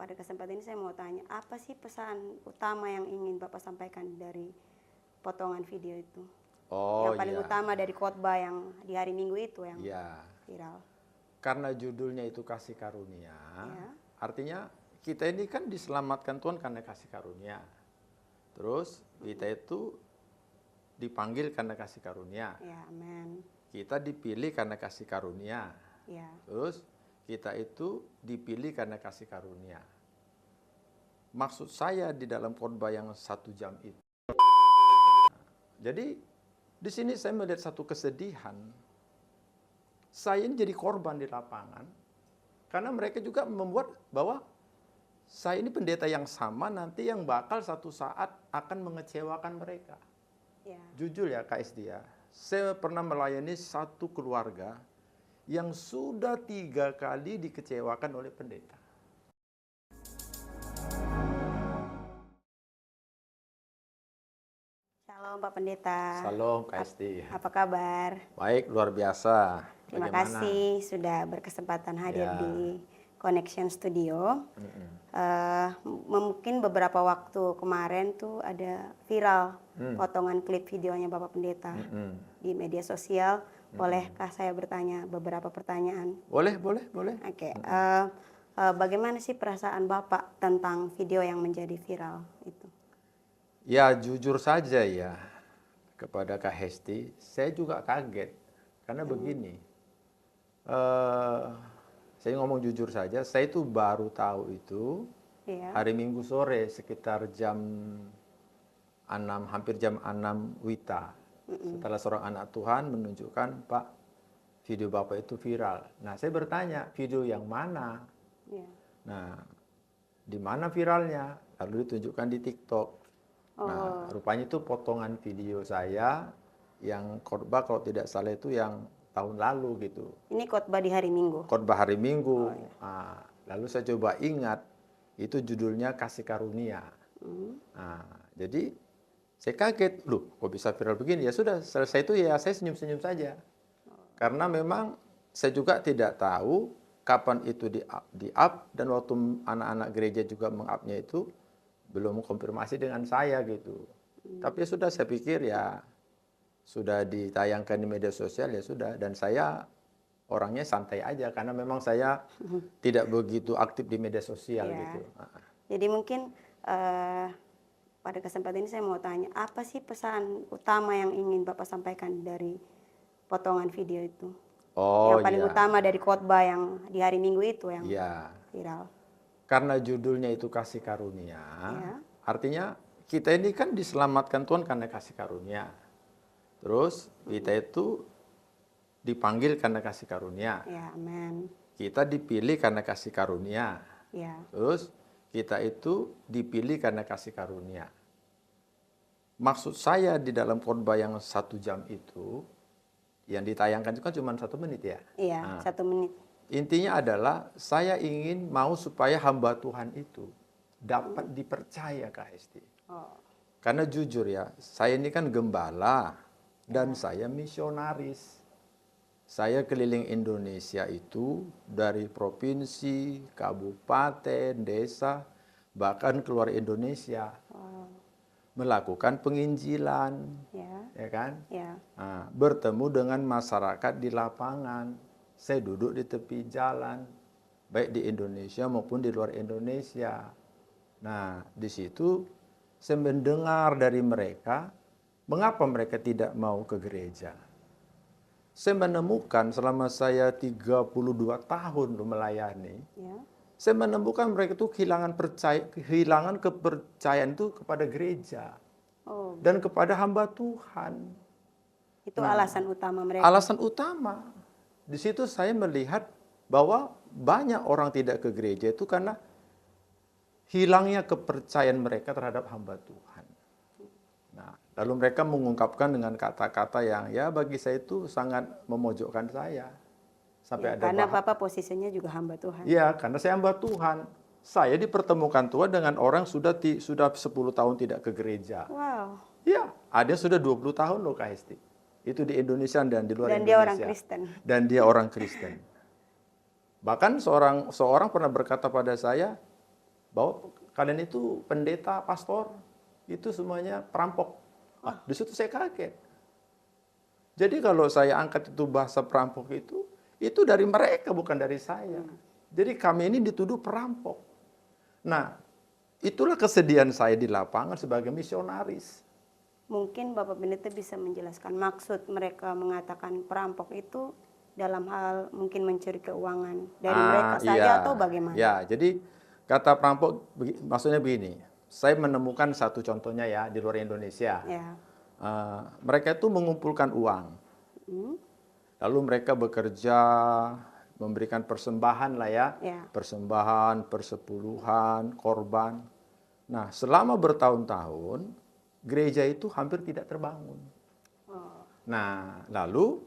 pada kesempatan ini saya mau tanya, apa sih pesan utama yang ingin Bapak sampaikan dari potongan video itu? Oh Yang paling iya, utama dari khotbah yang di hari Minggu itu yang iya. viral. Karena judulnya itu kasih karunia, Ya, artinya kita ini kan diselamatkan Tuhan karena kasih karunia. Terus kita itu dipanggil karena kasih karunia. ya, amin. Kita dipilih karena kasih karunia. Ya, Terus kita itu dipilih karena kasih karunia. Maksud saya di dalam khotbah yang 1 jam itu. Jadi di sini saya melihat satu kesedihan. Saya ini jadi korban di lapangan karena mereka juga membuat bahwa saya ini pendeta yang sama nanti yang bakal satu saat akan mengecewakan mereka. ya, Jujur ya Kak Esti ya, saya pernah melayani satu keluarga yang sudah 3 kali dikecewakan oleh pendeta. Shalom Pak Pendeta. Salam Kak Esti. Apa kabar? Baik, luar biasa. Terima Bagaimana? kasih sudah berkesempatan hadir Ya. di Connection Studio. Mungkin beberapa waktu kemarin tuh ada viral potongan klip videonya Bapak Pendeta di media sosial. Bolehkah saya bertanya beberapa pertanyaan? Boleh. Oke, bagaimana sih perasaan Bapak tentang video yang menjadi viral itu? Ya jujur saja ya kepada Kak Hesti, saya juga kaget karena begini, saya ngomong jujur saja, saya itu baru tahu itu Iya, hari Minggu sore sekitar jam 6, hampir jam 6 WITA. Setelah seorang anak Tuhan menunjukkan, Pak, video Bapak itu viral. Nah, saya bertanya, video yang mana? iya. Nah, di mana viralnya? Lalu ditunjukkan di TikTok. Nah, rupanya itu potongan video saya yang khotbah kalau tidak salah itu yang tahun lalu gitu. Ini khotbah di hari Minggu. Khotbah hari Minggu. Nah, lalu saya coba ingat, itu judulnya Kasih Karunia. Nah, jadi saya kaget, loh kok bisa viral begini? Ya sudah, selesai itu ya saya senyum-senyum saja. Karena memang saya juga tidak tahu kapan itu di-up dan waktu anak-anak gereja juga meng-up-nya itu belum konfirmasi dengan saya gitu. Tapi ya sudah, saya pikir ya sudah ditayangkan di media sosial ya sudah, dan saya orangnya santai aja karena memang saya tidak begitu aktif di media sosial Ya. gitu. Jadi mungkin pada kesempatan ini saya mau tanya, apa sih pesan utama yang ingin Bapak sampaikan dari potongan video itu? Oh Yang paling iya. utama dari khotbah yang di hari Minggu itu yang Iya. viral. Karena judulnya itu kasih karunia, Ya. artinya kita ini kan diselamatkan Tuhan karena kasih karunia. Terus kita itu dipanggil karena kasih karunia. Ya, amin. Kita dipilih karena kasih karunia. Ya, Terus kita itu dipilih karena kasih karunia. Maksud saya di dalam khotbah yang 1 jam itu, yang ditayangkan itu kan cuma 1 menit ya. iya, 1 menit. Intinya adalah saya ingin mau supaya hamba Tuhan itu dapat dipercaya Kak Hesti. Oh, Karena jujur ya, saya ini kan gembala dan saya misionaris. Saya keliling Indonesia itu dari provinsi, kabupaten, desa, bahkan keluar Indonesia. Melakukan penginjilan, ya kan? ya, Nah, bertemu dengan masyarakat di lapangan. Saya duduk di tepi jalan, baik di Indonesia maupun di luar Indonesia. Nah, di situ saya mendengar dari mereka, mengapa mereka tidak mau ke gereja. Saya menemukan selama saya 32 tahun melayani, ya. saya menemukan mereka itu kehilangan kepercayaan itu kepada gereja Oh, dan kepada hamba Tuhan. itu alasan utama mereka. Alasan utama. Di situ saya melihat bahwa banyak orang tidak ke gereja itu karena hilangnya kepercayaan mereka terhadap hamba Tuhan. Nah, lalu mereka mengungkapkan dengan kata-kata yang ya bagi saya itu sangat memojokkan saya. Sampai Ya, ada karena Bapak posisinya juga hamba Tuhan. Iya, karena saya hamba Tuhan. Saya dipertemukan Tuhan dengan orang sudah 10 tahun tidak ke gereja. Wow. Iya, ada yang sudah 20 tahun loh Kak Hesti. Itu di Indonesia dan di luar Dan Indonesia. dia orang Kristen. Dan dia orang Kristen. Bahkan seorang pernah berkata pada saya, bahwa kalian itu pendeta, pastor, itu semuanya perampok. Di situ saya kaget. Jadi kalau saya angkat itu bahasa perampok itu dari mereka, bukan dari saya. Jadi kami ini dituduh perampok. Nah, itulah kesedihan saya di lapangan sebagai misionaris. Mungkin Bapak Pendeta bisa menjelaskan maksud mereka mengatakan perampok itu dalam hal mungkin mencuri keuangan dari mereka saja atau bagaimana? Ya, jadi kata perampok maksudnya begini. Saya menemukan satu contohnya ya di luar Indonesia. Ya. Mereka itu mengumpulkan uang. Lalu mereka bekerja memberikan persembahan lah ya. Persembahan, persepuluhan, korban. Nah, selama bertahun-tahun gereja itu hampir tidak terbangun. Nah, lalu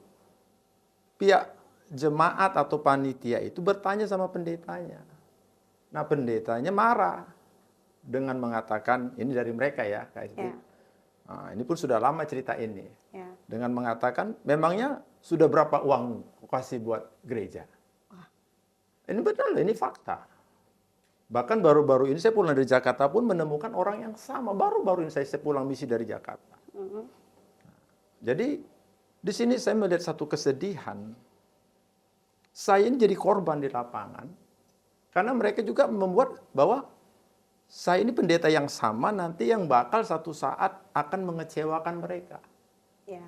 pihak jemaat atau panitia itu bertanya sama pendetanya. Nah, pendetanya marah dengan mengatakan, ini dari mereka ya, KSD. Nah, ini pun sudah lama cerita ini. Dengan mengatakan, memangnya sudah berapa uang kasih buat gereja? Ini benar, ini fakta. Bahkan baru-baru ini saya pulang dari Jakarta pun menemukan orang yang sama. Baru-baru ini saya pulang misi dari Jakarta. Jadi di sini saya melihat satu kesedihan. Saya ini jadi korban di lapangan. Karena mereka juga membuat bahwa saya ini pendeta yang sama nanti yang bakal satu saat akan mengecewakan mereka.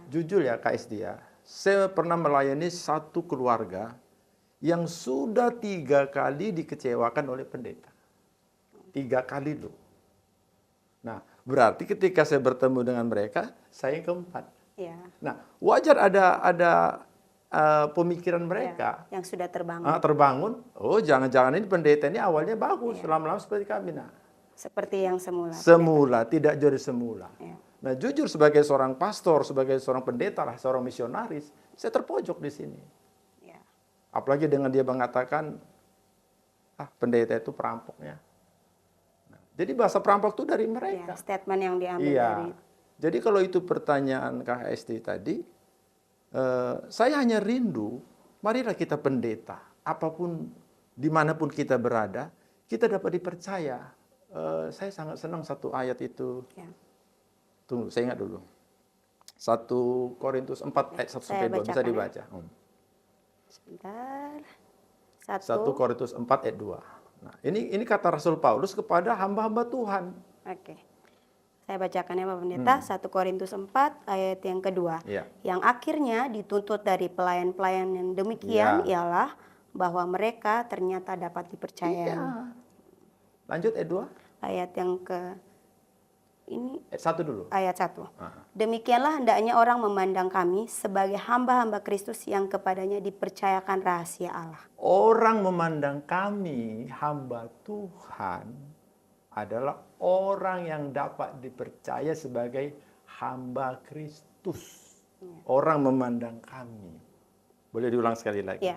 Jujur ya Kak Estia, saya pernah melayani satu keluarga yang sudah 3 kali dikecewakan oleh pendeta. 3 kali loh. Nah, berarti ketika saya bertemu dengan mereka, saya yang keempat. Nah, wajar ada pemikiran mereka yang sudah terbangun. Terbangun. Oh, jangan-jangan ini pendeta ini awalnya bagus, lama-lama seperti kami. Nah, seperti yang semula. Semula, tidak jadi semula. Nah, jujur sebagai seorang pastor, sebagai seorang pendeta lah, seorang misionaris, saya terpojok di sini. Apalagi dengan dia mengatakan, pendeta itu perampoknya. Nah, jadi bahasa perampok itu dari mereka. Statement yang diambil dari. Jadi kalau itu pertanyaan KHST tadi, saya hanya rindu, marilah kita pendeta, apapun, dimanapun kita berada, kita dapat dipercaya. Saya sangat senang satu ayat itu. Tunggu, saya ingat dulu. 1 Korintus 4 ayat 1-2 bisa dibaca. Sebentar. 1 Korintus 4 ayat 2. Nah, ini kata Rasul Paulus kepada hamba-hamba Tuhan. Saya bacakan ya Bapak Pendeta, 1 Korintus 4 ayat yang kedua. Yang akhirnya dituntut dari pelayan-pelayan yang demikian ialah bahwa mereka ternyata dapat dipercayai. Lanjut ayat 2. Ayat yang ke ini ayat 1 dulu. Ayat 1. Demikianlah hendaknya orang memandang kami sebagai hamba-hamba Kristus yang kepadanya dipercayakan rahasia Allah. Orang memandang kami hamba Tuhan adalah orang yang dapat dipercaya sebagai hamba Kristus. Orang memandang kami. Boleh diulang sekali lagi?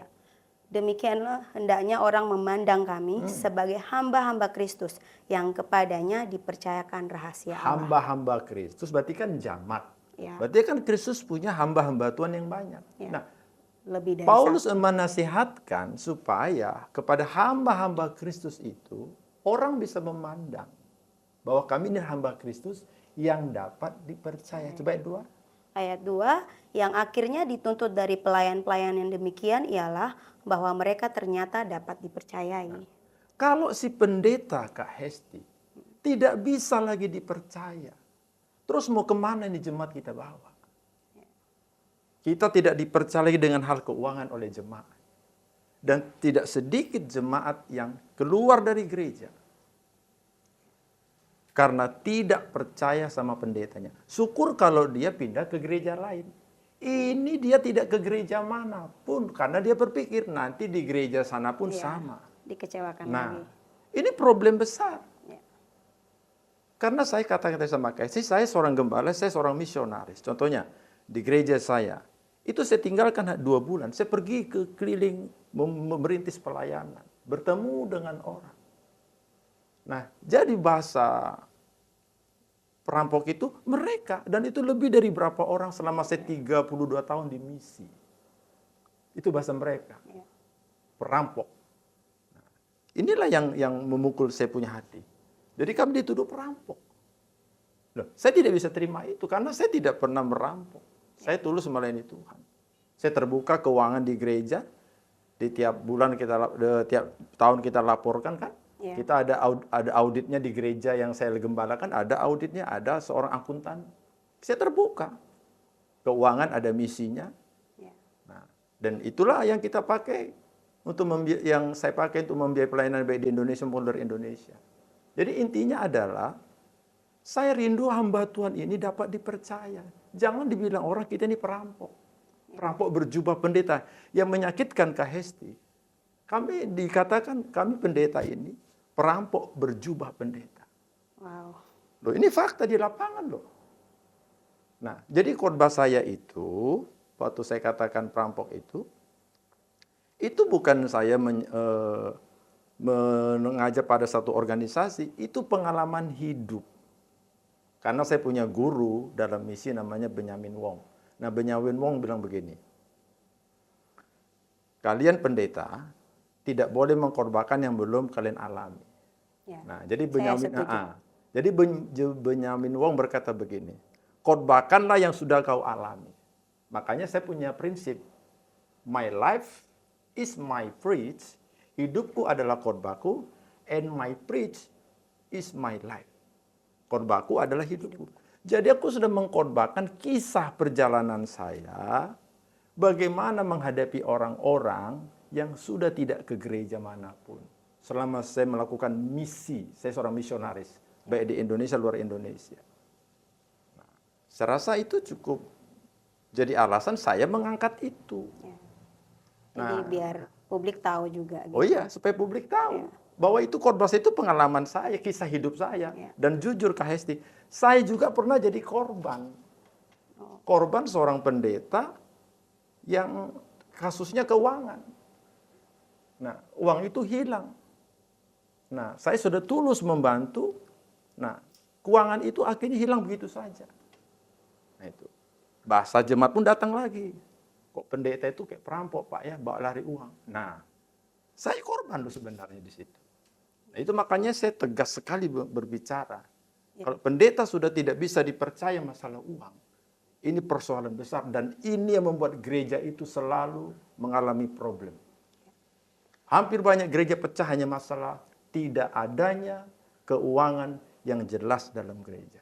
Demikianlah hendaknya orang memandang kami sebagai hamba-hamba Kristus yang kepadanya dipercayakan rahasia Allah. Hamba-hamba Kristus berarti kan jamak. Berarti kan Kristus punya hamba-hamba Tuhan yang banyak. Nah, lebih dari Paulus menasihatkan supaya kepada hamba-hamba Kristus itu orang bisa memandang bahwa kami ini hamba Kristus yang dapat dipercaya. Coba ayat 2. Ayat 2, yang akhirnya dituntut dari pelayan-pelayan yang demikian ialah bahwa mereka ternyata dapat dipercayai. Kalau si pendeta Kak Hesti tidak bisa lagi dipercaya, terus mau kemana ini jemaat kita bawa? Kita tidak dipercaya lagi dengan hal keuangan oleh jemaat. Dan tidak sedikit jemaat yang keluar dari gereja karena tidak percaya sama pendetanya. Syukur kalau dia pindah ke gereja lain. Ini dia tidak ke gereja manapun karena dia berpikir nanti di gereja sana pun sama. Dikecewakan nah, lagi. Ini problem besar. Karena saya kata-kata sama Kasih, saya seorang gembala, saya seorang misionaris. Contohnya di gereja saya, itu saya tinggalkan 2 bulan. Saya pergi ke keliling merintis pelayanan, bertemu dengan orang. Nah, jadi bahasa perampok itu mereka, dan itu lebih dari berapa orang selama saya 32 tahun di misi. Itu bahasa mereka. Perampok. Nah, inilah yang memukul saya punya hati. Jadi kami dituduh perampok. Loh, saya tidak bisa terima itu karena saya tidak pernah merampok. Saya tulus melayani Tuhan. Saya terbuka keuangan di gereja. Di tiap bulan tiap tahun kita laporkan kan. Ya. Kita ada auditnya di gereja yang saya gembalakan, ada auditnya, ada seorang akuntan. Saya terbuka. Keuangan ada misinya. Ya. Nah, dan itulah yang kita pakai yang saya pakai untuk membiayai pelayanan baik di Indonesia maupun luar Indonesia. Jadi intinya adalah saya rindu hamba Tuhan ini dapat dipercaya. Jangan dibilang orang kita ini perampok. Perampok berjubah pendeta. Yang menyakitkan Kak Hesti. Kami dikatakan kami pendeta ini perampok berjubah pendeta. Wow. Loh, ini fakta di lapangan loh. Nah, jadi khotbah saya itu, waktu saya katakan perampok itu bukan saya mengajar pada satu organisasi, itu pengalaman hidup. Karena saya punya guru dalam misi namanya Benyamin Wong. Nah, Benyamin Wong bilang begini, kalian pendeta tidak boleh mengkorbankan yang belum kalian alami. Ya. Nah, jadi Benyamin Wong berkata begini, korbankanlah yang sudah kau alami. Makanya saya punya prinsip, my life is my preach, hidupku adalah khotbahku, and my preach is my life. Khotbahku adalah hidupku. Jadi aku sudah mengkhotbahkan kisah perjalanan saya, bagaimana menghadapi orang-orang yang sudah tidak ke gereja manapun. Selama saya melakukan misi, saya seorang misionaris, baik di Indonesia, luar Indonesia. Nah, saya rasa itu cukup jadi alasan saya mengangkat itu. Ya. Jadi biar publik tahu juga. Gitu. Oh iya, supaya publik tahu. Bahwa itu khotbah itu pengalaman saya, kisah hidup saya. Ya. Dan jujur Kak Hesti, saya juga pernah jadi korban. Korban seorang pendeta yang kasusnya keuangan. Nah, uang itu hilang. Nah, saya sudah tulus membantu. Nah, keuangan itu akhirnya hilang begitu saja. Nah, itu. Bahasa jemaat pun datang lagi. Kok pendeta itu kayak perampok, Pak, ya, bawa lari uang. Nah, saya korban loh sebenarnya di situ. Nah, itu makanya saya tegas sekali berbicara. Ya. Kalau pendeta sudah tidak bisa dipercaya masalah uang, ini persoalan besar dan ini yang membuat gereja itu selalu mengalami problem. Hampir banyak gereja pecah hanya masalah tidak adanya keuangan yang jelas dalam gereja.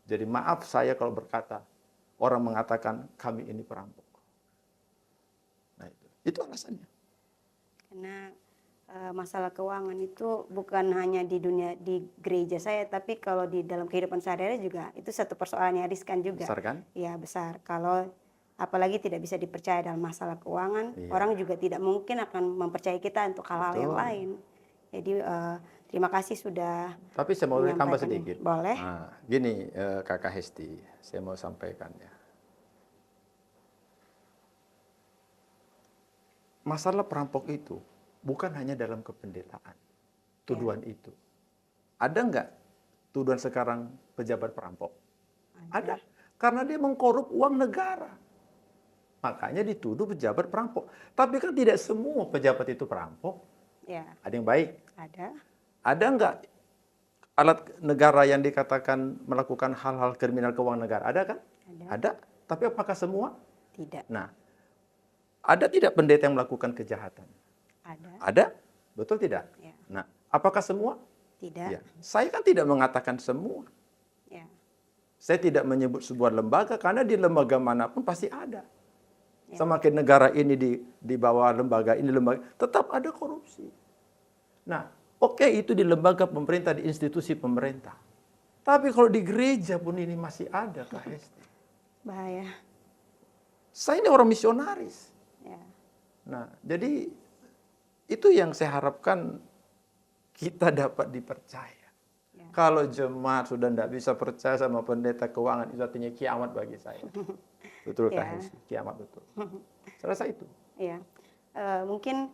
Jadi maaf saya kalau berkata, orang mengatakan kami ini perampok. Nah, itu alasannya. Karena masalah keuangan itu bukan hanya di gereja saya, tapi kalau di dalam kehidupan sehari-hari juga itu satu persoalan yang riskan juga. Besar kan? Iya, besar. Kalau apalagi tidak bisa dipercaya dalam masalah keuangan, orang juga tidak mungkin akan mempercayai kita untuk hal-hal yang lain. Jadi terima kasih sudah. Tapi saya mau tambah sedikit. Boleh. Nah, gini Kakak Hesti, saya mau sampaikan ya. Masalah perampok itu bukan hanya dalam kependetaan. Tuduhan itu. Ada nggak tuduhan sekarang pejabat perampok? Ada. Karena dia mengkorup uang negara. Makanya dituduh pejabat perampok. Tapi kan tidak semua pejabat itu perampok. Ya. Ada yang baik. Ada. Ada nggak alat negara yang dikatakan melakukan hal-hal kriminal keuangan negara? Ada kan? Ada. Tapi apakah semua? Tidak. Nah, ada tidak pendeta yang melakukan kejahatan? Ada. Ada? Betul tidak? Ya. Nah, apakah semua? Tidak. Ya. Saya kan tidak mengatakan semua. Ya. Saya tidak menyebut sebuah lembaga karena di lembaga manapun pasti ada. Ya. Semakin negara ini di bawah lembaga ini tetap ada korupsi. Nah, oke, itu di lembaga pemerintah, di institusi pemerintah. Tapi kalau di gereja pun ini masih ada, Kak Hesti. Bahaya. Saya ini orang misionaris. Ya. Nah, jadi itu yang saya harapkan kita dapat dipercaya. Ya. Kalau jemaat sudah tidak bisa percaya sama pendeta keuangan, itu artinya kiamat bagi saya. Betul Kak Hesti, kiamat betul. Saya rasa itu. Iya. Mungkin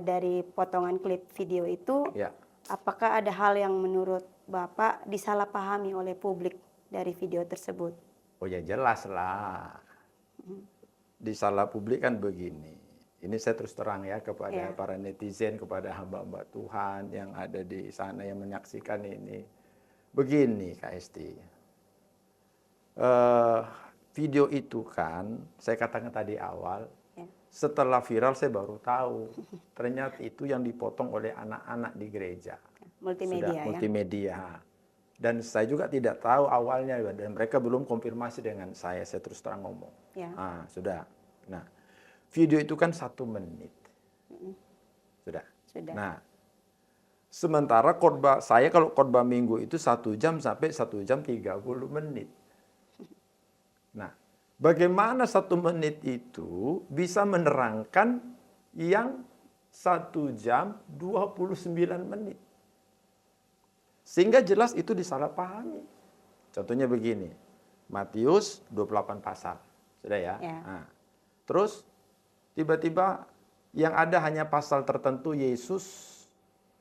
dari potongan klip video itu, apakah ada hal yang menurut Bapak disalahpahami oleh publik dari video tersebut? Oh ya jelas lah. Disalah publik kan begini. ini saya terus terang ya kepada para netizen, kepada hamba-hamba Tuhan yang ada di sana yang menyaksikan ini. Begini Kak Esti, video itu kan saya katakan tadi awal, setelah viral saya baru tahu ternyata itu yang dipotong oleh anak-anak di gereja. Multimedia. Sudah multimedia. Dan saya juga tidak tahu awalnya dan mereka belum konfirmasi dengan saya terus terang ngomong. Sudah. Nah, video itu kan 1 menit. Sudah. Nah, sementara khotbah saya kalau khotbah minggu itu 1 jam sampai 1 jam 30 menit. Nah, bagaimana 1 menit itu bisa menerangkan yang 1 jam 29 menit? Sehingga jelas itu disalahpahami. Contohnya begini, Matius 28 pasal. Sudah ya? Nah, terus tiba-tiba yang ada hanya pasal tertentu Yesus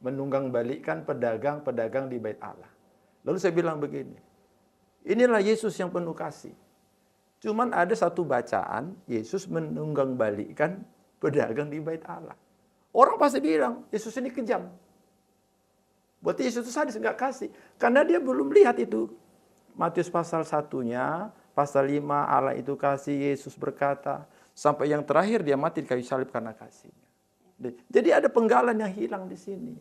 menunggang balikkan pedagang-pedagang di bait Allah. Lalu saya bilang begini, inilah Yesus yang penuh kasih. Cuman ada satu bacaan, Yesus menunggang balikkan pedagang di bait Allah. Orang pasti bilang, Yesus ini kejam. Berarti Yesus itu sadis, nggak kasih. Karena dia belum lihat itu. Matius pasal 1-nya, pasal 5, Allah itu kasih, Yesus berkata. Sampai yang terakhir dia mati di kayu salib karena kasihnya. Jadi ada penggalan yang hilang di sini.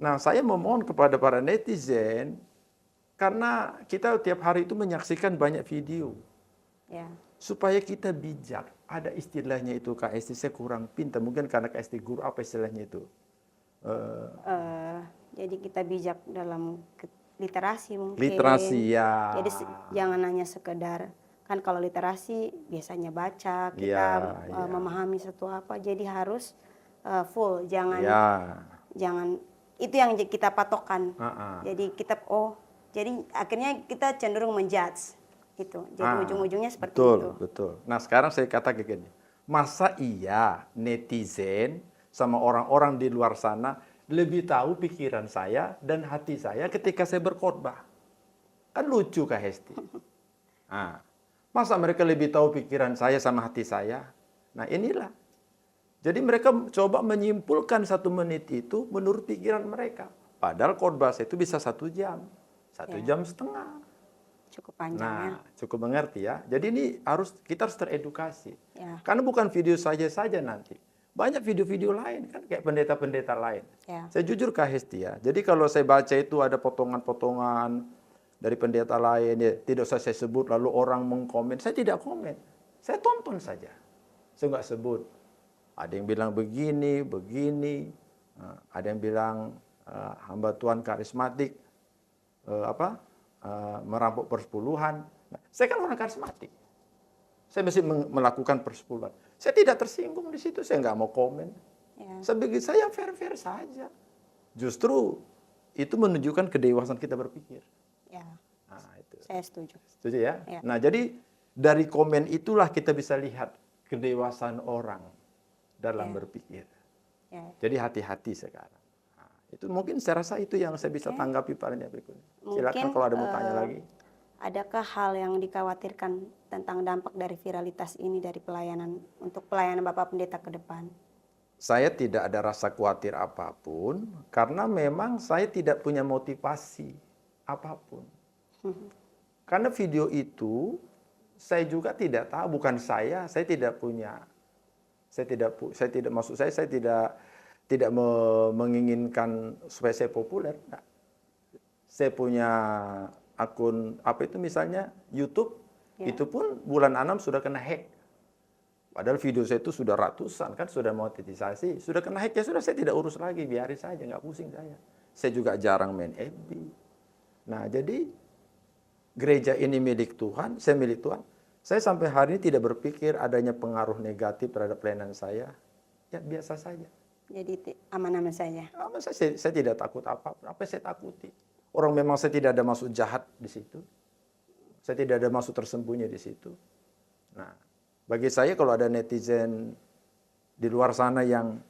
Nah, saya memohon kepada para netizen, karena kita tiap hari itu menyaksikan banyak video. Supaya kita bijak. Ada istilahnya itu, Kak Esti, saya kurang pintar. Mungkin karena Kak Esti guru, apa istilahnya itu? Jadi kita bijak dalam literasi mungkin. Literasi, ya. Jadi jangan hanya sekedar, kan kalau literasi biasanya baca, kita memahami satu apa, jadi harus full, jangan itu yang kita patokan. Jadi kita jadi akhirnya kita cenderung menjudge itu. Jadi ujung-ujungnya seperti itu. Betul. Nah, sekarang saya katakan gini, masa iya netizen sama orang-orang di luar sana lebih tahu pikiran saya dan hati saya ketika saya berkhotbah? Kan lucu Kak Hesti. Masa mereka lebih tahu pikiran saya sama hati saya? Nah, inilah. Jadi mereka coba menyimpulkan 1 menit itu menurut pikiran mereka. Padahal khotbah saya itu bisa 1 jam. 1 jam setengah. Cukup panjang. Nah, cukup mengerti ya. Jadi ini kita harus teredukasi. Karena bukan video saja nanti. Banyak video-video lain kan, kayak pendeta-pendeta lain. Saya jujur Kak Hesti ya. Jadi kalau saya baca itu ada potongan-potongan dari pendeta lain, ya tidak usah saya sebut, lalu orang mengkomen. Saya tidak komen. Saya tonton saja. Saya nggak sebut. Ada yang bilang begini. Ada yang bilang hamba Tuhan karismatik, merampok persepuluhan. Nah, saya kan orang karismatik. Saya mesti melakukan persepuluhan. Saya tidak tersinggung di situ, saya nggak mau komen. Sebagai saya fair-fair saja. Justru itu menunjukkan kedewasaan kita berpikir. Nah, itu. Saya setuju. Setuju ya? Nah, jadi dari komen itulah kita bisa lihat kedewasaan orang dalam berpikir. Jadi hati-hati sekarang. Nah, itu mungkin saya rasa itu yang saya bisa tanggapi pada berikutnya. Silakan kalau ada mau tanya lagi. Adakah hal yang dikhawatirkan tentang dampak dari viralitas ini dari untuk pelayanan Bapak Pendeta ke depan? Saya tidak ada rasa khawatir apapun karena memang saya tidak punya motivasi apapun. Karena video itu saya juga tidak tahu, bukan saya tidak punya. Saya tidak menginginkan supaya saya populer. Nah, saya punya akun misalnya YouTube, itu pun bulan 6 sudah kena hack. Padahal video saya itu sudah ratusan, kan sudah monetisasi, sudah kena hack, ya sudah saya tidak urus lagi, biarin saja, nggak pusing saya. Saya juga jarang main FB. Nah, jadi gereja ini milik Tuhan, saya milik Tuhan. Saya sampai hari ini tidak berpikir adanya pengaruh negatif terhadap pelayanan saya. Ya biasa saja. Jadi aman-aman saja. Aman saja, saya tidak takut apa-apa. Apa yang saya takuti? Orang memang saya tidak ada maksud jahat di situ. Saya tidak ada maksud tersembunyi di situ. Nah, bagi saya kalau ada netizen di luar sana yang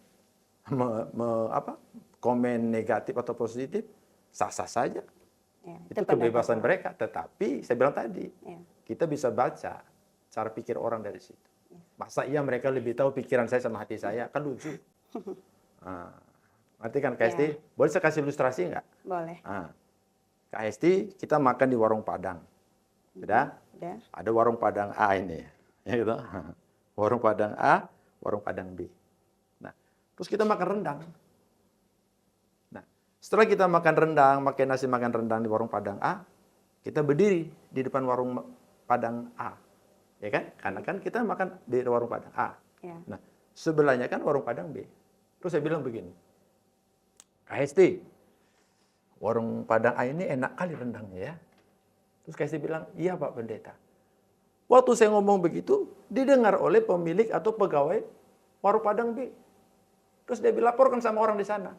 komen negatif atau positif, sah-sah saja. Itu kebebasan mereka. Tetapi saya bilang tadi, kita bisa baca cara pikir orang dari situ. Masa iya mereka lebih tahu pikiran saya sama hati saya? Kan lucu. Nah, ngerti kan Kak Hesti? Boleh saya kasih ilustrasi nggak? Boleh. Nah, Kak Hesti, kita makan di warung Padang. Sudah? Udah. Ada warung Padang A ini. Ya gitu. Warung Padang A, warung Padang B. Nah, terus kita makan rendang. Nah, setelah kita makan rendang, makan nasi makan rendang di warung Padang A, kita berdiri di depan warung Padang A. Ya kan? Karena kan kita makan di warung Padang A. Ya. Nah, sebelahnya kan warung Padang B. Terus saya bilang begini, Kak Hesti, warung Padang A ini enak kali rendangnya ya. Terus Kak Hesti bilang, iya Pak Pendeta. Waktu saya ngomong begitu, didengar oleh pemilik atau pegawai warung Padang B. Terus dia laporkan sama orang di sana.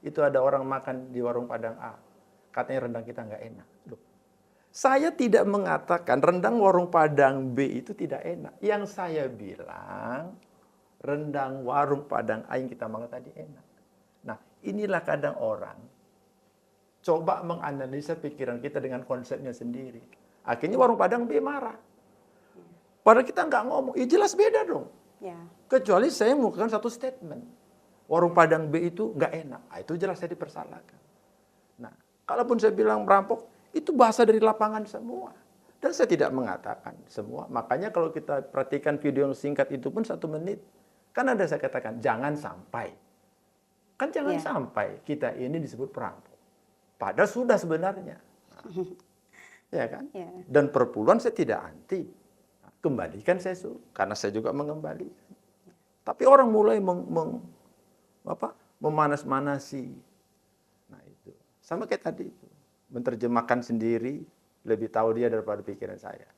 Itu ada orang makan di warung Padang A. Katanya rendang kita nggak enak. Loh, saya tidak mengatakan rendang warung Padang B itu tidak enak. Yang saya bilang, rendang warung Padang A yang kita makan tadi enak. Nah, inilah kadang orang coba menganalisa pikiran kita dengan konsepnya sendiri. Akhirnya warung Padang B marah. Padahal kita nggak ngomong, ya jelas beda dong. Ya. Kecuali saya melakukan satu statement. Warung Padang B itu nggak enak. Nah, itu jelas saya dipersalahkan. Nah, kalaupun saya bilang merampok, itu bahasa dari lapangan semua. Dan saya tidak mengatakan semua. Makanya kalau kita perhatikan video yang singkat itu pun 1 menit. Kan ada saya katakan, jangan sampai. Kan jangan sampai kita ini disebut perampok. Padahal sudah sebenarnya. Nah, ya kan? Ya. Dan perpuluhan saya tidak anti. Kembalikan saya suruh. Karena saya juga mengembalikan. Tapi orang mulai memanas-manasi. Nah itu. Sama kayak tadi itu. Menerjemahkan sendiri, lebih tahu dia daripada pikiran saya.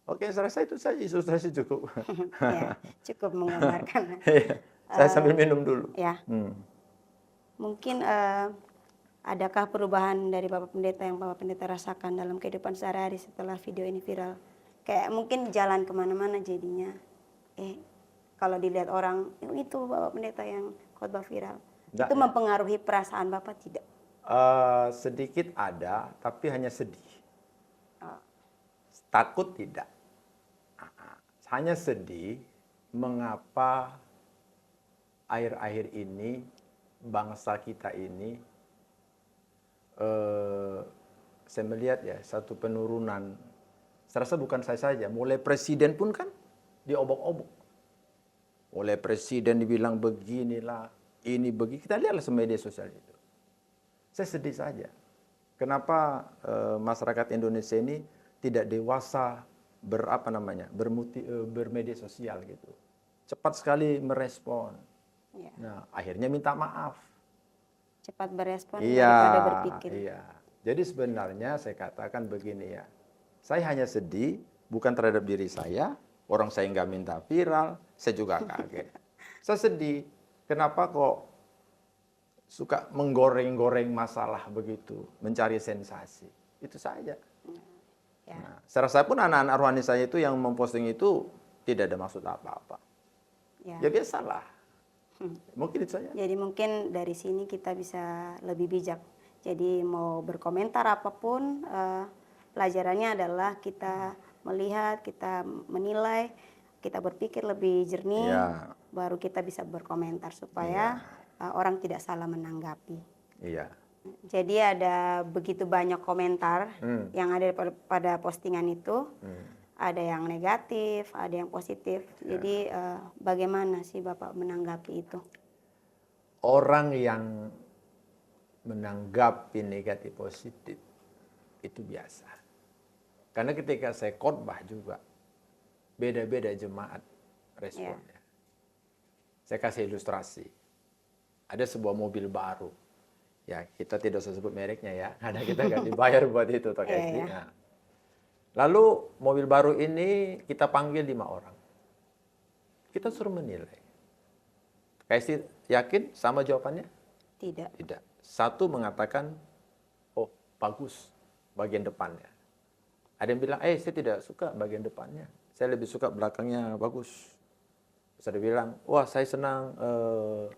Oke, saya rasa itu saja, ilustrasi cukup. Ya, cukup menggambarkan. Saya sambil minum dulu. Ya. Mungkin adakah perubahan dari Bapak Pendeta yang Bapak Pendeta rasakan dalam kehidupan sehari-hari setelah video ini viral? Kayak mungkin jalan kemana-mana jadinya. Kalau dilihat orang, itu Bapak Pendeta yang khotbah viral. Itu mempengaruhi perasaan Bapak tidak? Sedikit ada, tapi hanya sedih. Takut tidak. Hanya sedih, mengapa akhir-akhir ini, bangsa kita ini, saya melihat ya, satu penurunan. Saya rasa bukan saya saja, mulai presiden pun kan diobok-obok. Mulai presiden dibilang beginilah, ini begini. Kita lihatlah media sosial itu. Saya sedih saja. Kenapa masyarakat Indonesia ini tidak dewasa bermedia sosial gitu. Cepat sekali merespon. Ya. Nah, akhirnya minta maaf. Cepat berespon daripada berpikir. Iya. Jadi sebenarnya saya katakan begini ya. Saya hanya sedih bukan terhadap diri saya, orang saya nggak minta viral, saya juga kaget. Saya sedih. Kenapa kok suka menggoreng-goreng masalah begitu, mencari sensasi. Itu saja. Ya. Nah, saya rasa pun anak-anak rohani saya itu yang memposting itu tidak ada maksud apa-apa. Ya biasalah. Mungkin itu saja. Jadi mungkin dari sini kita bisa lebih bijak. Jadi mau berkomentar apapun, pelajarannya adalah kita melihat, kita menilai, kita berpikir lebih jernih, baru kita bisa berkomentar supaya orang tidak salah menanggapi. Iya. Jadi ada begitu banyak komentar yang ada pada postingan itu, ada yang negatif, ada yang positif. Jadi bagaimana sih Bapak menanggapi itu? Orang yang menanggapi negatif positif itu biasa. Karena ketika saya khotbah juga beda-beda jemaat responnya. Saya kasih ilustrasi. Ada sebuah mobil baru. Ya, kita tidak usah sebut mereknya ya, karena kita nggak dibayar buat itu, Tok Hesti. Nah. Lalu mobil baru ini kita panggil 5 orang. Kita suruh menilai. Hesti yakin sama jawabannya? Tidak. Tidak. Satu mengatakan, oh bagus bagian depannya. Ada yang bilang, saya tidak suka bagian depannya. Saya lebih suka belakangnya bagus. Terus ada yang bilang, wah saya senang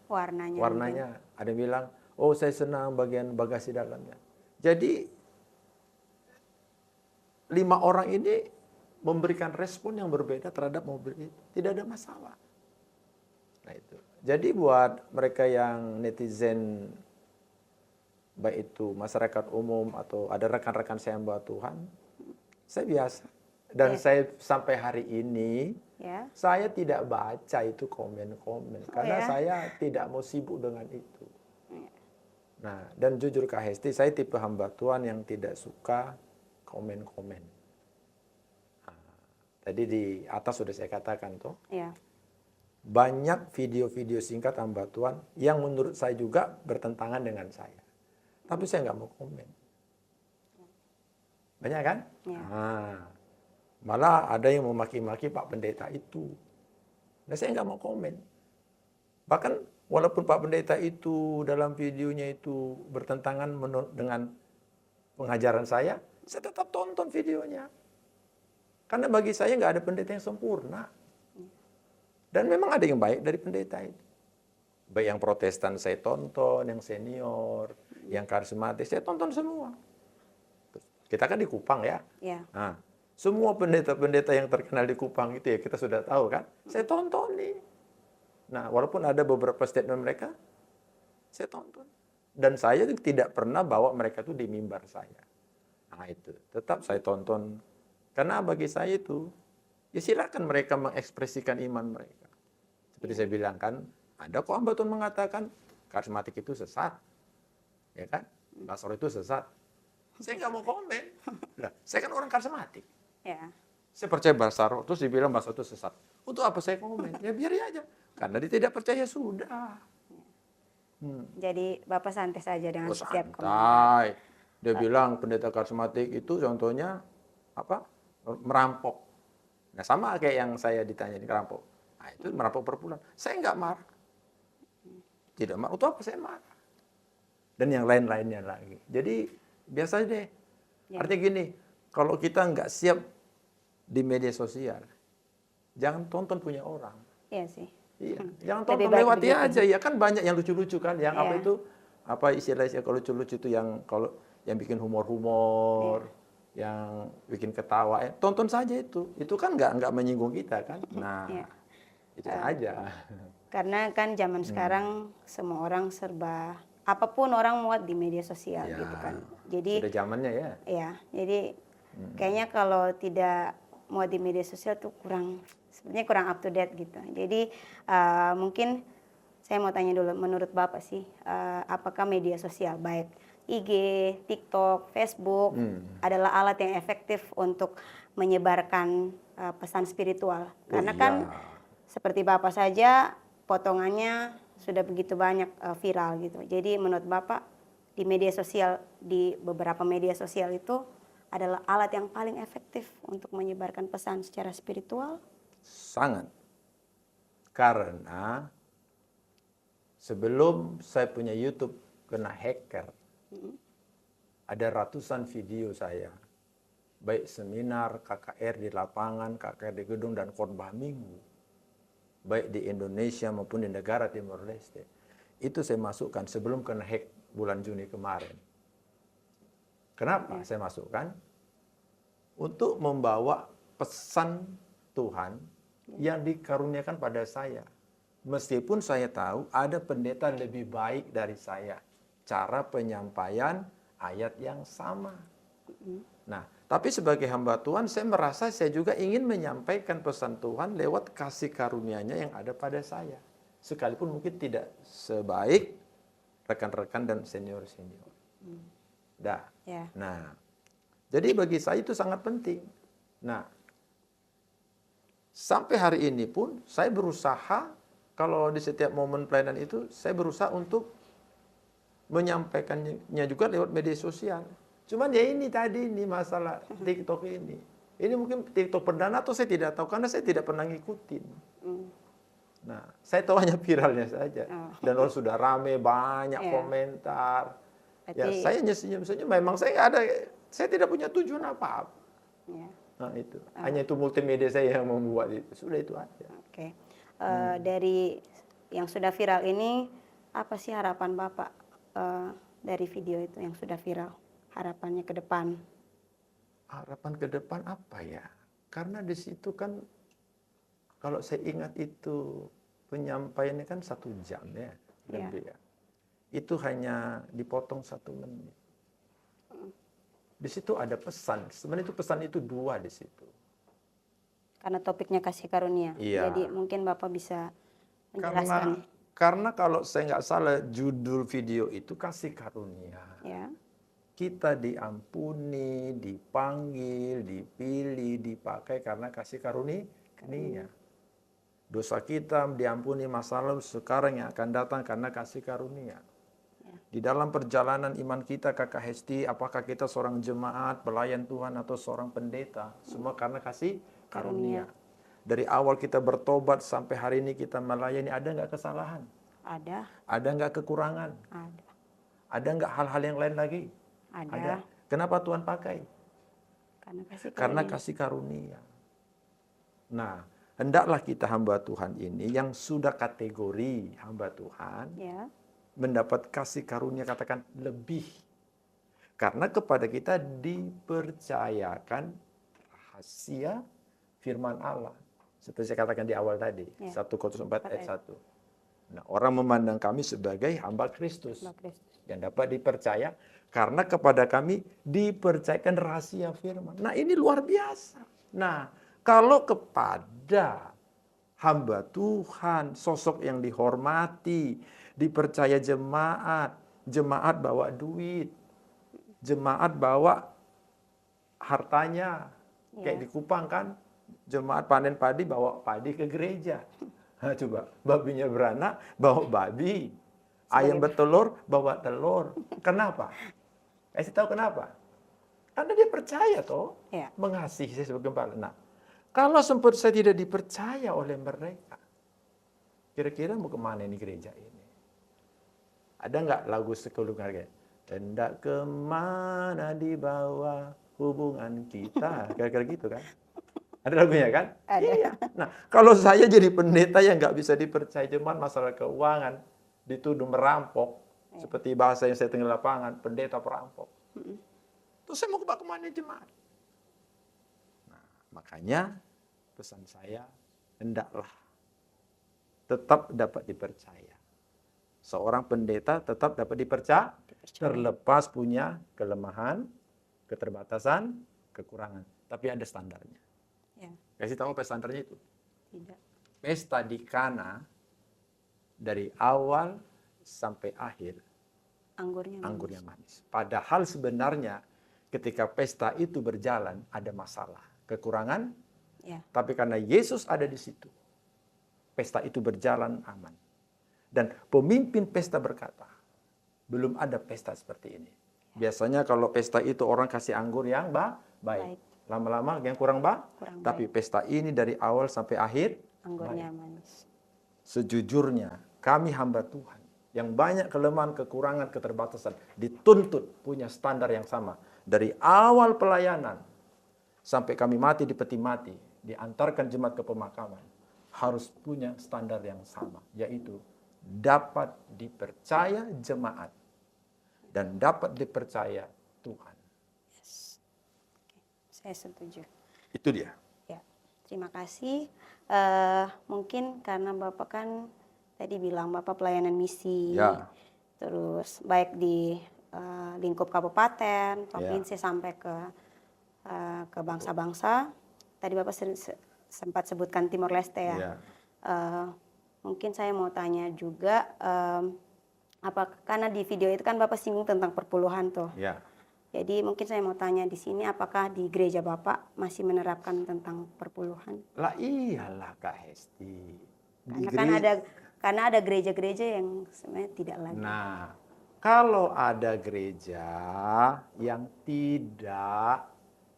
warnanya. Ada yang bilang, oh saya senang bagian bagasi dalamnya. Jadi 5 orang ini memberikan respon yang berbeda terhadap mobil itu. Tidak ada masalah. Nah itu. Jadi buat mereka yang netizen, baik itu masyarakat umum atau ada rekan-rekan saya yang bawa Tuhan, saya biasa. Dan saya sampai hari ini, saya tidak baca itu komen-komen. Karena saya tidak mau sibuk dengan itu. Nah, dan jujur Kak Hesti, saya tipe hamba Tuhan yang tidak suka komen-komen. Tadi di atas sudah saya katakan tuh. Banyak video-video singkat hamba Tuhan yang menurut saya juga bertentangan dengan saya. Tapi saya nggak mau komen. Banyak kan? Malah ada yang memaki-maki Pak Pendeta itu. Nah, saya nggak mau komen. Bahkan walaupun Pak Pendeta itu dalam videonya itu bertentangan dengan pengajaran saya tetap tonton videonya. Karena bagi saya nggak ada pendeta yang sempurna. Dan memang ada yang baik dari pendeta itu. Baik yang Protestan saya tonton, yang senior, yang karismatik saya tonton semua. Kita kan di Kupang ya. Nah, semua pendeta-pendeta yang terkenal di Kupang itu ya kita sudah tahu kan. Saya tonton nih. Nah, walaupun ada beberapa statement mereka, saya tonton. Dan saya tidak pernah bawa mereka itu di mimbar saya. Nah itu, tetap saya tonton. Karena bagi saya itu, ya silakan mereka mengekspresikan iman mereka. Seperti saya bilang kan, ada kok hamba Tuhan mengatakan, karismatik itu sesat. Ya kan? Basor itu sesat. Saya nggak mau komen. Nah, saya kan orang karismatik. Saya percaya Basaro, terus dibilang Basaro itu sesat. Untuk apa saya komen? Ya biar aja. Karena dia tidak percaya sudah. Jadi Bapak santai saja dengan setiap komentar. Dia bilang pendeta karismatik itu contohnya apa? Merampok. Nah sama kayak yang saya ditanya di merampok. Nah itu merampok per bulan. Saya nggak marah. Tidak marah. Untuk apa saya marah? Dan yang lain-lainnya lagi. Jadi biasa deh. Artinya gini, kalau kita nggak siap di media sosial, jangan tonton punya orang. Iya sih. Iya, jangan tonton lewati aja ya kan banyak yang lucu-lucu kan, yang apa itu apa istilahnya kalau lucu-lucu itu yang kalau yang bikin humor-humor, yang bikin ketawa, tonton saja itu kan nggak menyinggung kita kan, nah itu aja. Karena kan zaman sekarang semua orang serba apapun orang muat di media sosial gitu kan, jadi sudah zamannya ya. Iya, jadi kayaknya kalau tidak muat di media sosial tuh sebenarnya kurang up to date gitu. Jadi mungkin saya mau tanya dulu, menurut Bapak sih, apakah media sosial baik IG, TikTok, Facebook adalah alat yang efektif untuk menyebarkan pesan spiritual? Karena kan seperti Bapak saja potongannya sudah begitu banyak viral gitu. Jadi menurut Bapak di media sosial, di beberapa media sosial itu adalah alat yang paling efektif untuk menyebarkan pesan secara spiritual? Sangat. Karena sebelum saya punya YouTube kena hacker, ada ratusan video saya. Baik seminar, KKR di lapangan, KKR di gedung, dan khotbah minggu. Baik di Indonesia maupun di negara Timor Leste. Itu saya masukkan sebelum kena hack bulan Juni kemarin. Kenapa saya masukkan? Untuk membawa pesan Tuhan yang dikaruniakan pada saya. Meskipun saya tahu ada pendeta lebih baik dari saya. Cara penyampaian ayat yang sama. Nah, tapi sebagai hamba Tuhan, saya merasa saya juga ingin menyampaikan pesan Tuhan lewat kasih karunia-Nya yang ada pada saya. Sekalipun mungkin tidak sebaik rekan-rekan dan senior-senior. Nah, jadi bagi saya itu sangat penting. Nah, sampai hari ini pun saya berusaha, kalau di setiap momen pelayanan itu, saya berusaha untuk menyampaikannya juga lewat media sosial. Cuman ya ini tadi ini masalah TikTok ini. Ini mungkin TikTok perdana atau saya tidak tahu, karena saya tidak pernah ngikutin. Nah, saya tahu hanya viralnya saja. Dan orang sudah rame, banyak komentar. Ya, saya hanya senyum-senyum. Memang saya tidak punya tujuan apa-apa. Nah, itu. Hanya itu multimedia saya yang membuat itu. Sudah itu aja. Oke. Dari yang sudah viral ini, apa sih harapan Bapak dari video itu yang sudah viral? Harapannya ke depan? Harapan ke depan apa ya? Karena di situ kan, kalau saya ingat itu penyampaiannya kan 1 jam ya, lebih ya. Itu hanya dipotong 1 menit. Di situ ada pesan. Sebenarnya itu pesan itu 2 di situ. Karena topiknya kasih karunia. Iya. Jadi mungkin Bapak bisa menjelaskan. Karena kalau saya nggak salah judul video itu kasih karunia. Ya. Kita diampuni, dipanggil, dipilih, dipakai karena kasih karunia. Dosa kita diampuni masa lalu, sekarang yang akan datang karena kasih karunia. Di dalam perjalanan iman kita, Kakak Hesti, apakah kita seorang jemaat, pelayan Tuhan, atau seorang pendeta, semua karena kasih karunia. Dari awal kita bertobat sampai hari ini kita melayani, ada nggak kesalahan? Ada. Ada nggak kekurangan? Ada. Ada nggak hal-hal yang lain lagi? Ada. Kenapa Tuhan pakai? Karena kasih karunia. Nah, hendaklah kita hamba Tuhan ini yang sudah kategori hamba Tuhan, mendapat kasih karunia, katakan lebih. Karena kepada kita dipercayakan rahasia firman Allah. Seperti saya katakan di awal tadi, 1 Korintus 4 ayat 1. Nah, orang memandang kami sebagai hamba Kristus yang dapat dipercaya karena kepada kami dipercayakan rahasia firman. Nah, ini luar biasa. Nah, kalau kepada hamba Tuhan, sosok yang dihormati, dipercaya jemaat bawa duit, jemaat bawa hartanya, kayak di Kupang kan, jemaat panen padi bawa padi ke gereja. Nah, coba, babinya beranak bawa babi, ayam bertelur bawa telur. Kenapa? Kasih tahu kenapa? Karena dia percaya toh, mengasihi saya sebagai gembala. Nah, kalau sempat saya tidak dipercaya oleh mereka, kira-kira mau kemana ini gereja ini? Ada nggak lagu sekelumnya kayak hendak kemana dibawa hubungan kita, kira-kira gitu kan? Ada lagunya kan? Ada. Iya. Nah, kalau saya jadi pendeta yang nggak bisa dipercaya jemaat masalah keuangan, dituduh merampok, seperti bahasa yang saya dengar di lapangan, pendeta perampok. Terus saya mau kemana jemaat? Nah, makanya pesan saya, hendaklah tetap dapat dipercaya. Seorang pendeta tetap dapat dipercaya, terlepas punya kelemahan, keterbatasan, kekurangan. Tapi ada standarnya. Kasih tahu apa standarnya itu? Tidak. Pesta di Kana, dari awal sampai akhir, anggurnya manis. Padahal sebenarnya ketika pesta itu berjalan, ada masalah, kekurangan, tapi karena Yesus ada di situ, pesta itu berjalan aman. Dan pemimpin pesta berkata, belum ada pesta seperti ini. Biasanya kalau pesta itu orang kasih anggur yang baik. Lama-lama yang kurang tapi baik. Pesta ini dari awal sampai akhir, anggurnya manis. Sejujurnya, kami hamba Tuhan, yang banyak kelemahan, kekurangan, keterbatasan, dituntut punya standar yang sama. Dari awal pelayanan, sampai kami mati di peti mati, diantarkan jemaat ke pemakaman, harus punya standar yang sama, yaitu dapat dipercaya jemaat dan dapat dipercaya Tuhan. Saya setuju. Itu dia. Ya, terima kasih. Mungkin karena Bapak kan tadi bilang Bapak pelayanan misi, terus baik di lingkup kabupaten, provinsi sampai ke bangsa-bangsa. Tadi Bapak sempat sebutkan Timor Leste ya. Mungkin saya mau tanya juga, karena di video itu kan Bapak singgung tentang perpuluhan tuh. Jadi mungkin saya mau tanya di sini, apakah di gereja Bapak masih menerapkan tentang perpuluhan? Lah iyalah Kak Hesti. Karena ada gereja-gereja yang sebenarnya tidak lagi. Nah, kalau ada gereja yang tidak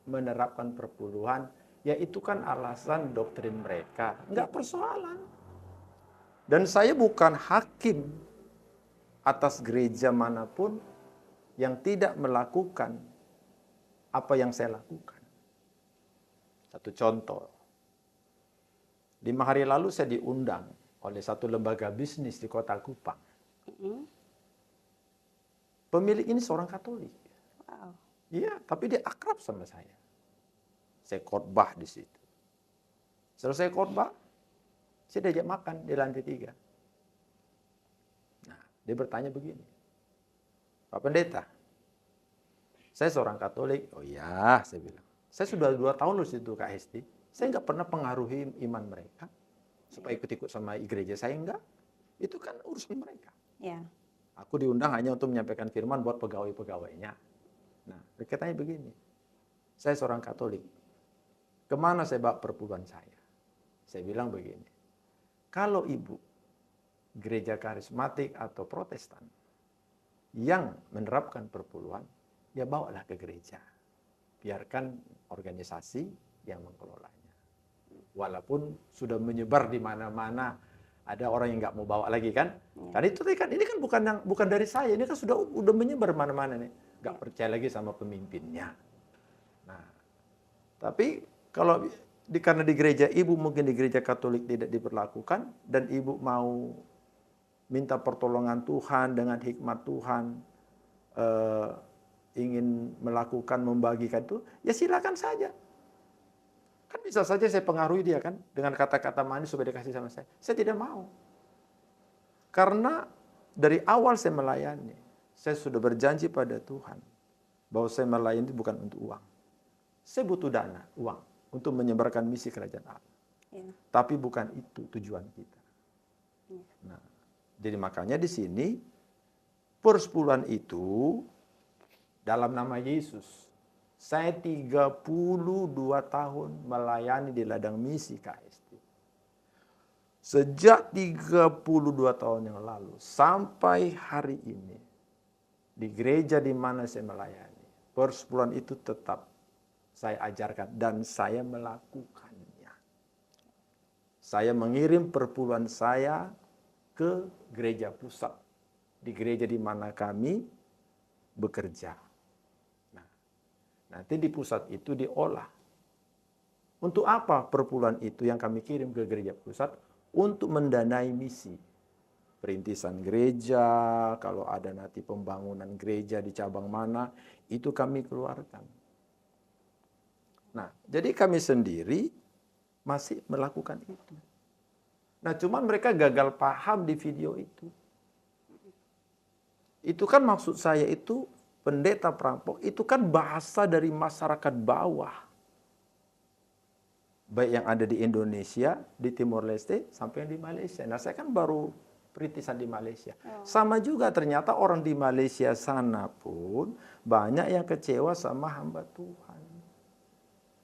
menerapkan perpuluhan, ya itu kan alasan doktrin mereka, nggak persoalan. Dan saya bukan hakim atas gereja manapun yang tidak melakukan apa yang saya lakukan. Satu contoh, 5 hari lalu saya diundang oleh satu lembaga bisnis di kota Kupang. Pemilik ini seorang Katolik. Iya, tapi dia akrab sama saya. Saya khotbah di situ. Selesai khotbah, saya diajak makan di lantai 3. Nah, dia bertanya begini, Pak Pendeta, saya seorang Katolik. Oh iya, saya bilang. Saya sudah 2 tahun loh situ Kak Hesti. Saya nggak pernah pengaruhi iman mereka supaya ikut-ikut sama gereja saya, enggak. Itu kan urusan mereka. Ya. Aku diundang hanya untuk menyampaikan firman buat pegawai-pegawainya. Nah, katanya begini, saya seorang Katolik. Kemana saya bawa perpuluhan saya? Saya bilang begini, kalau ibu gereja karismatik atau protestan yang menerapkan perpuluhan, ya bawalah ke gereja. Biarkan organisasi yang mengelolanya. Walaupun sudah menyebar di mana-mana, ada orang yang nggak mau bawa lagi kan? Karena itu kan ini kan bukan dari saya, ini kan udah menyebar mana-mana nih. Nggak percaya lagi sama pemimpinnya. Nah, tapi kalau karena di gereja ibu, mungkin di gereja Katolik tidak diperlakukan, dan ibu mau minta pertolongan Tuhan dengan hikmat Tuhan, ingin melakukan, membagikan itu, ya silakan saja. Kan bisa saja saya pengaruhi dia kan, dengan kata-kata manis supaya dikasih sama saya. Saya tidak mau. Karena dari awal saya melayani, saya sudah berjanji pada Tuhan, bahwa saya melayani bukan untuk uang. Saya butuh dana, uang, untuk menyebarkan misi kerajaan Allah. Ya. Tapi bukan itu tujuan kita. Ya. Nah, jadi makanya di sini, persepuluhan itu dalam nama Yesus. Saya 32 tahun melayani di ladang misi KST. Sejak 32 tahun yang lalu sampai hari ini, di gereja di mana saya melayani, persepuluhan itu tetap saya ajarkan dan saya melakukannya. Saya mengirim perpuluhan saya ke gereja pusat, di gereja di mana kami bekerja. Nanti di pusat itu diolah. Untuk apa perpuluhan itu yang kami kirim ke gereja pusat? Untuk mendanai misi. Perintisan gereja, kalau ada nanti pembangunan gereja di cabang mana, itu kami keluarkan. Nah, jadi kami sendiri masih melakukan itu. Nah, cuman mereka gagal paham di video itu. Itu kan maksud saya itu, pendeta perampok itu kan bahasa dari masyarakat bawah. Baik yang ada di Indonesia, di Timor Leste, sampai yang di Malaysia. Nah, saya kan baru perintisan di Malaysia. Sama juga ternyata orang di Malaysia sana pun banyak yang kecewa sama hamba Tuhan.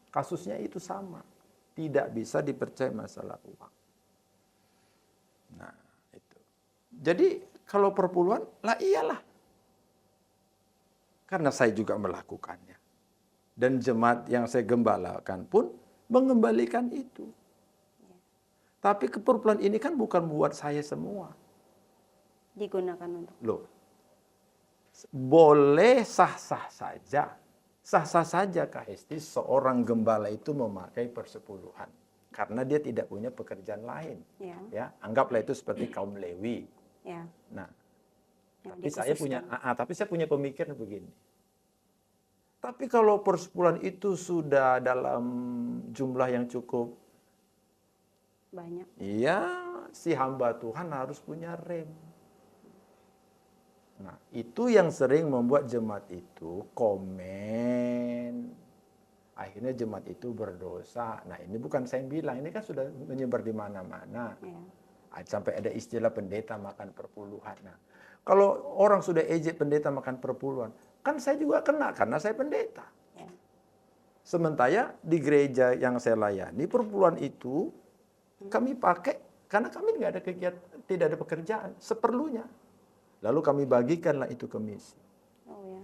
Kasusnya itu sama. Tidak bisa dipercaya masalah uang. Nah, itu. Jadi kalau perpuluhan, lah iyalah. Karena saya juga melakukannya. Dan jemaat yang saya gembalakan pun mengembalikan itu. Tapi perpuluhan ini kan bukan buat saya semua. Digunakan untuk. Loh, boleh sah-sah saja. Sah-sah saja Kak Hesti seorang gembala itu memakai persepuluhan. Karena dia tidak punya pekerjaan lain. Ya, anggaplah itu seperti kaum Lewi. Ya. Nah, tapi saya punya pemikiran begini. Tapi kalau persepuluhan itu sudah dalam jumlah yang cukup banyak, iya, si hamba Tuhan harus punya rem. Nah, itu yang sering membuat jemaat itu komen. Akhirnya jemaat itu berdosa. Nah, ini bukan saya yang bilang, ini kan sudah menyebar di mana-mana. Ya. Sampai ada istilah pendeta makan perpuluhan. Nah, kalau orang sudah ejek pendeta makan perpuluhan, kan saya juga kena karena saya pendeta. Ya. Sementara di gereja yang saya layani, perpuluhan itu kami pakai karena kami nggak ada kegiatan, tidak ada pekerjaan, seperlunya. Lalu kami bagikanlah itu ke misi. Oh, ya.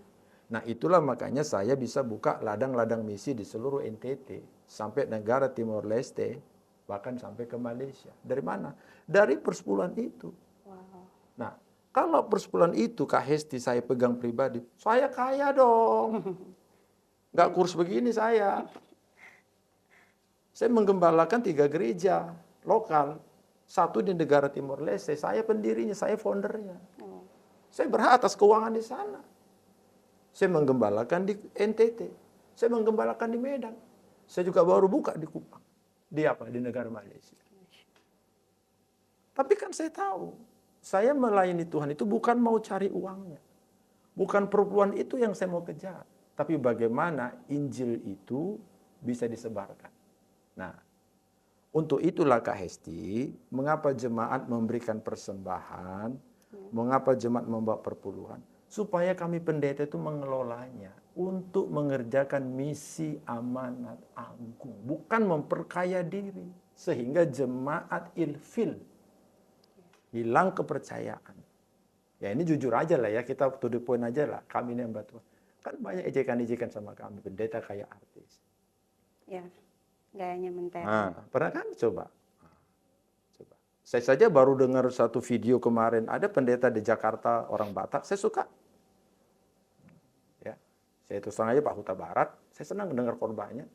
Nah, itulah makanya saya bisa buka ladang-ladang misi di seluruh NTT, sampai negara Timor Leste, bahkan sampai ke Malaysia. Dari mana? Dari persepuluhan itu. Wow. Nah, kalau persepuluhan itu Kak Hesti saya pegang pribadi, saya kaya dong. Nggak kurs begini saya. Saya menggembalakan 3 gereja lokal. 1 di negara Timor Leste, saya pendirinya, saya foundernya. Saya berhak atas keuangan di sana. Saya menggembalakan di NTT. Saya menggembalakan di Medan. Saya juga baru buka di Kupang. di apa? Di negara Malaysia. Tapi kan saya tahu, saya melayani Tuhan itu bukan mau cari uangnya. Bukan perpuluhan itu yang saya mau kejar. Tapi bagaimana Injil itu bisa disebarkan. Nah, untuk itulah Kak Hesti, mengapa jemaat memberikan persembahan, mengapa jemaat membawa perpuluhan, supaya kami pendeta itu mengelolanya untuk mengerjakan misi amanat agung, bukan memperkaya diri, sehingga jemaat ilfil, hilang kepercayaan. Ya ini jujur aja lah ya, kita to the point aja lah, kami ini hamba Tuhan. Kan banyak ejekan-ejekan sama kami, pendeta kayak artis. Ya, gayanya mentereng. Nah, pernah kan coba? Coba. Saya saja baru dengar satu video kemarin, ada pendeta di Jakarta, orang Batak, saya suka. Ya, saya terus terang aja Pak Huta Barat, saya senang mendengar khotbahnya.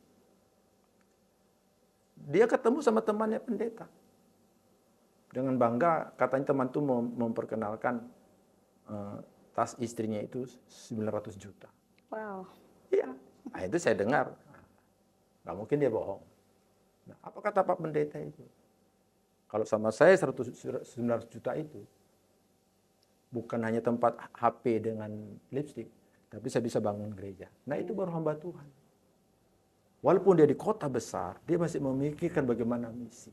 Dia ketemu sama temannya pendeta. Dengan bangga, katanya teman itu memperkenalkan tas istrinya itu 900 juta. Wow. Iya, nah, itu saya dengar. Nggak mungkin dia bohong. Nah, apa kata Pak Pendeta itu? Kalau sama saya 900 juta itu, bukan hanya tempat HP dengan lipstick, tapi saya bisa bangun gereja. Nah itu baru hamba Tuhan. Walaupun dia di kota besar, dia masih memikirkan bagaimana misi.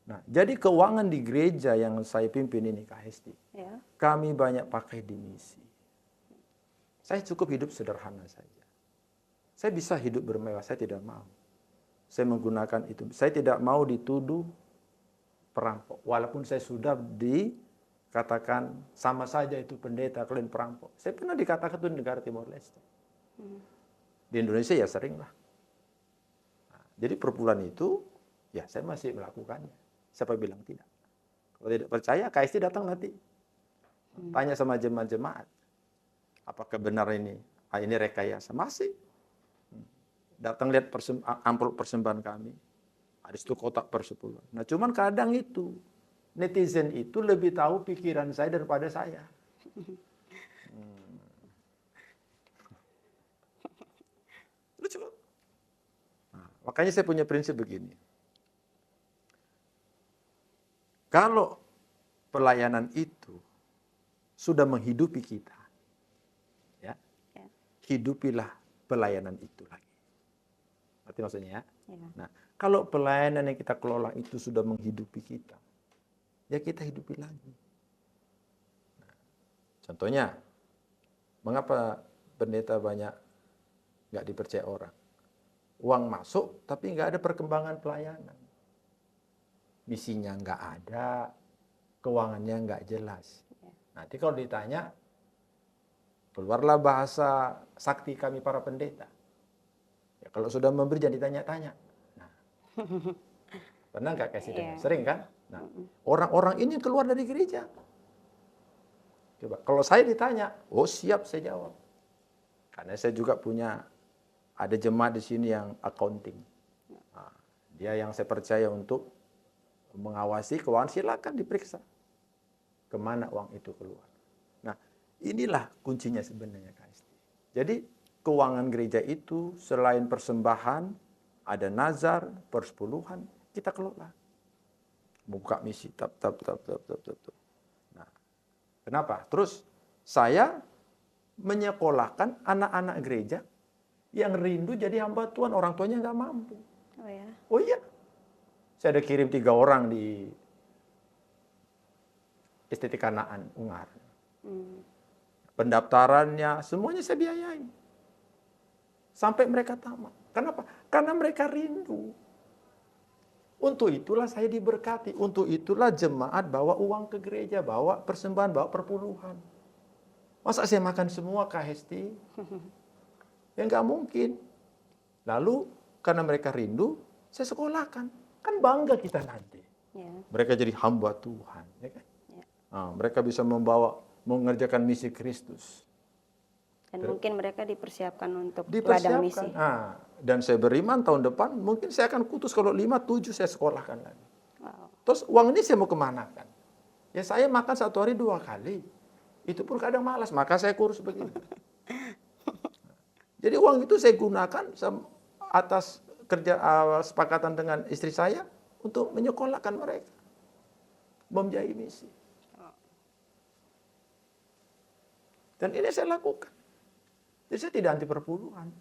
Nah, jadi keuangan di gereja yang saya pimpin ini, Kak Hesti, kami banyak pakai di misi. Saya cukup hidup sederhana saja. Saya bisa hidup bermewah, saya tidak mau. Saya menggunakan itu. Saya tidak mau dituduh perampok. Walaupun saya sudah dikatakan sama saja itu pendeta, kalian perampok. Saya pernah dikatakan itu di negara Timor Leste. Di Indonesia ya sering lah. Nah, jadi perpuluhan itu, ya saya masih melakukannya. Siapa bilang tidak? Kalau tidak percaya, KST datang nanti. Tanya sama jemaat-jemaat. Apakah benar ini rekayasa? Masih. Datang lihat amplop persembahan kami. Ada itu kotak persepuluhan. Nah cuman kadang itu, netizen itu lebih tahu pikiran saya daripada saya. Lucu. Nah, makanya saya punya prinsip begini. Kalau pelayanan itu sudah menghidupi kita, ya, hidupilah pelayanan itu lagi. Berarti maksudnya ya? Nah, kalau pelayanan yang kita kelola itu sudah menghidupi kita, ya kita hidupi lagi. Nah, contohnya, mengapa pendeta banyak nggak dipercaya orang? Uang masuk, tapi nggak ada perkembangan pelayanan. Misinya nggak ada, keuangannya nggak jelas. Nanti kalau ditanya, keluarlah bahasa sakti kami para pendeta. Ya, kalau sudah memberi jangan ditanya-tanya. Nah, pernah nggak kasih dengar? Sering kan? Nah, orang-orang ini keluar dari gereja. Coba, kalau saya ditanya, oh siap saya jawab. Karena saya juga ada jemaat di sini yang accounting. Nah, dia yang saya percaya untuk mengawasi keuangan, silakan diperiksa kemana uang itu keluar. Nah, inilah kuncinya sebenarnya, KST. Jadi keuangan gereja itu selain persembahan, ada nazar, persepuluhan, kita kelola. Buka misi, tap. Nah, kenapa? Terus saya menyekolahkan anak-anak gereja yang rindu jadi hamba Tuhan, orang tuanya nggak mampu. Oh ya? Oh iya. Saya ada kirim 3 orang di Estetika Naan, Ungar. Pendaftarannya, semuanya saya biayai. Sampai mereka tamat. Kenapa? Karena mereka rindu. Untuk itulah saya diberkati. Untuk itulah jemaat bawa uang ke gereja, bawa persembahan, bawa perpuluhan. Masa saya makan semua, Kak Hesti? Ya nggak mungkin. Lalu, karena mereka rindu, saya sekolahkan. Kan bangga kita nanti. Mereka jadi hamba Tuhan. Ya kan? Nah, mereka bisa mengerjakan misi Kristus. Dan mungkin mereka dipersiapkan untuk ladang misi. Nah, dan saya beriman tahun depan, mungkin saya akan kutus kalau 5, 7 saya sekolahkan lagi. Wow. Terus uang ini saya mau kemanakan? Ya saya makan 1 hari 2 kali. Itu pun kadang malas, maka saya kurus begini. Jadi uang itu saya gunakan atas sepakatan dengan istri saya untuk menyekolahkan mereka, membiayai misi. Dan ini saya lakukan. Jadi saya tidak anti perpuluhan.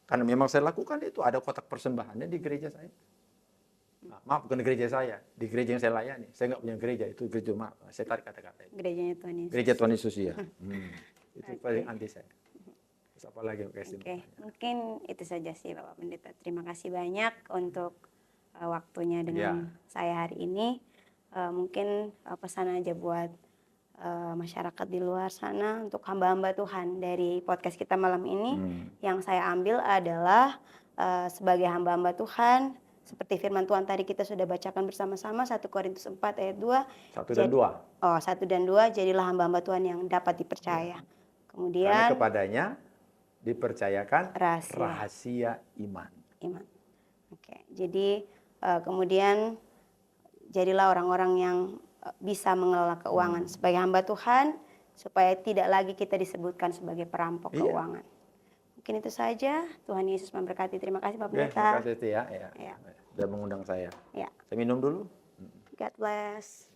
Karena memang saya lakukan itu, ada kotak persembahannya di gereja saya. Nah, maaf, bukan di gereja saya, di gereja yang saya layani. Saya nggak punya gereja, itu gereja, maaf, saya tarik kata-kata itu. Gerejanya Tuhan Yesus. Gereja Tuhan Yesus, ya. Itu paling anti saya. Terus apa lagi? Oke, mungkin itu saja sih Bapak Pendeta. Terima kasih banyak untuk waktunya dengan saya hari ini. Mungkin pesan aja buat masyarakat di luar sana untuk hamba-hamba Tuhan dari podcast kita malam ini. Yang saya ambil adalah sebagai hamba-hamba Tuhan, seperti firman Tuhan tadi kita sudah bacakan bersama-sama 1 Korintus 4 ayat 2. 1 dan 2. Oh, 1 dan 2, jadilah hamba-hamba Tuhan yang dapat dipercaya. Kemudian karena kepadanya dipercayakan rahasia iman. Oke, jadi kemudian jadilah orang-orang yang bisa mengelola keuangan sebagai hamba Tuhan, supaya tidak lagi kita disebutkan sebagai perampok keuangan. Mungkin itu saja. Tuhan Yesus memberkati. Terima kasih Pak Pendeta. Terima kasih ya. Sudah mengundang saya. Ya. Saya minum dulu. God bless.